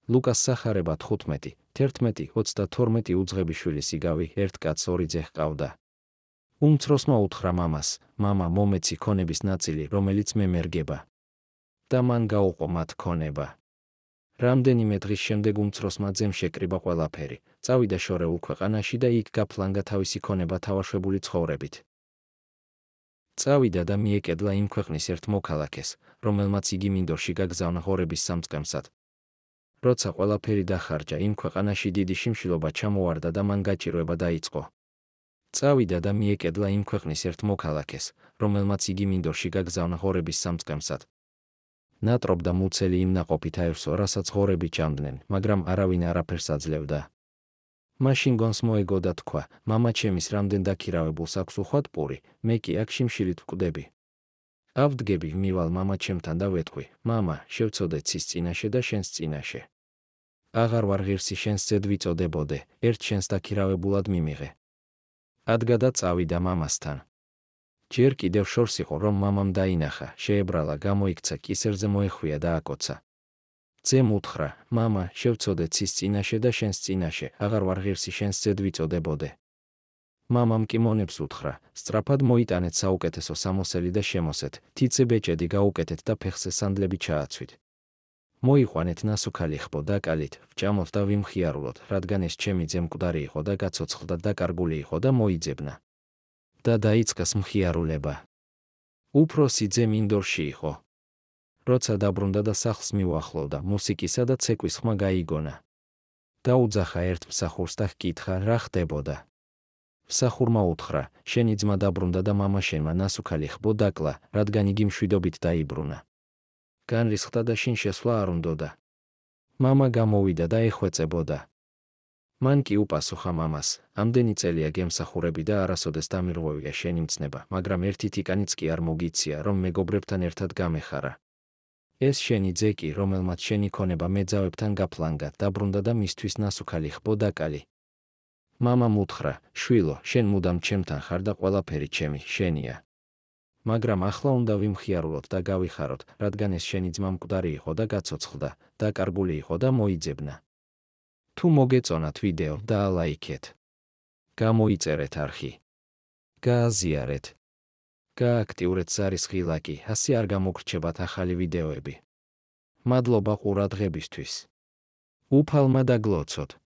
ლუკას სახარება 15, 11, 32 უძღებიშვილი სიგავი, ერთ კაცს 2 ძე ჰყავდა. უმცროსმა უთხრა მამას: მამა, მომეცი ქონების ნაწილი, რომელიც მე მერგება. და მან გაუყო მათ ქონება. რამდენიმე დღის შემდეგ უმცროსმა ძემ შეკრიბა ყველაფერი, წავიდა შორეულ ქვეყანაში და იქ გაფლანგა თავისი ქონება თავაშვებული ცხოვრებით. წავიდა და მიეკედლა იმ ქვეყნის ერთ მოქალაქეს, რომელმაც იგი მინდორში გაგზავნა ღორების სამწყემსად. როცა ყველაფერი დახარჯა, იმ ქვეყანაში დიდი შიმშილობა ჩამოვარდა და მან გაჭირვება დაიწყო. წავიდა და მიეკედლა იმ ქვეყნის ერთ მოქალაქეს, რომელმაც იგი მინდორში გაგზავნა ღორების სამწყემსად. ნატრობ და მუცელი იმ ნაყოფით აევსო, რასაც ღორები ჭამდნენ, მაგრამ არავინ არაფერს აძლევდა. მაშინ გონს მოეგო და თქვა: მამა ჩემის რამდენ დაქირავებულს აქვს უხვად პური, მე კი აქ შიმშილით ვკვდები. ავდგები, მივალ მამა ჩემთან და ვეთქვი: მამა, შევწოდე ცის წინაშე და შენს წინაშე. აღარ ვარ ღირსი შენს ძედ ვიწოდებოდე, ერთ შენს დაქირავებულად მიმიღე. ადგა და წავიდა მამასთან. ჯერ კიდევ შორს იყო, რომ მამამ დაინახა, შეებრალა, გამოიქცა, კისერზე მოეხვია და აკოცა. ძემ უთხრა: მამა, შევწოდე ცის წინაშე და შენს წინაშე, აღარ ვარ ღირსი შენს ძედ ვიწოდებოდე. მამამ კი მონებს უთხრა: სწრაფად მოიტანეთ საუკეთესო სამოსელი და შემოსეთ, თიცე ბეჭედი გაუკეთეთ და ფეხზე სანდლები ჩააცვით. მოიყვანეთ ნასუქალი ხბო და კალით, ვჭამოთ და ვიმხიარულოთ, რადგან ეს ჩემი ძე მკვდარი იყო და გაცოცხლდა და კარგული იყო და მოიძებნა. და დაიწყეს მხიარულება. უფროსი ძე მინდორში იყო. როცა დაბრუნდა და სახლს მიუახლოვდა, მუსიკისა და ცეკვის ხმა გაიგონა. დაუძახა ერთ მსახურს და ჰკითხა, რა ხდებოდა. მსახურმა უთხრა: შენი ძმა დაბრუნდა და მამა შენმა ნასუქალი ხბო დაკლა, რადგან იგი მშვიდობით დაიბრუნა. განრისხდა და შინ შესვლა არ უნდოდა. მამა გამოვიდა და ეხვეწებოდა. მან კი უპასუხა მამას: ამდენი წელია გემსახურები და არასოდეს დამირღვევია შენი მცნება, მაგრამ ერთი თიკანიც კი არ მოგიცია, რომ მეგობრებთან ერთად გამეხარა. ეს შენი ძე კი, რომელმაც შენი ქონება მეძავებთან გაფლანგა, დაბრუნდა და მისთვის ნასუქალი ხბო დაკალი. მამამ უთხრა: შვილო, შენ მუდამ ჩემთან ხარ და ყველაფერი ჩემი, შენია. მაგრამ ახლა უნდა ვიმხიარულოთ და გავიხაროთ, რადგან ეს შენი ძმა მკვდარი იყო და გაცოცხლდა, დაკარგული იყო და მოიძებნა. თუ მოგეწონათ ვიდეო, დაალაიქეთ. გამოიწერეთ არხი. გააზიარეთ. გააქტიურეთ ზარისხი ლაიკი, ასე არ გამოგრჩებათ ახალი ვიდეოები. მადლობა ყურადღებისთვის. უფალმა დაგლოცოთ.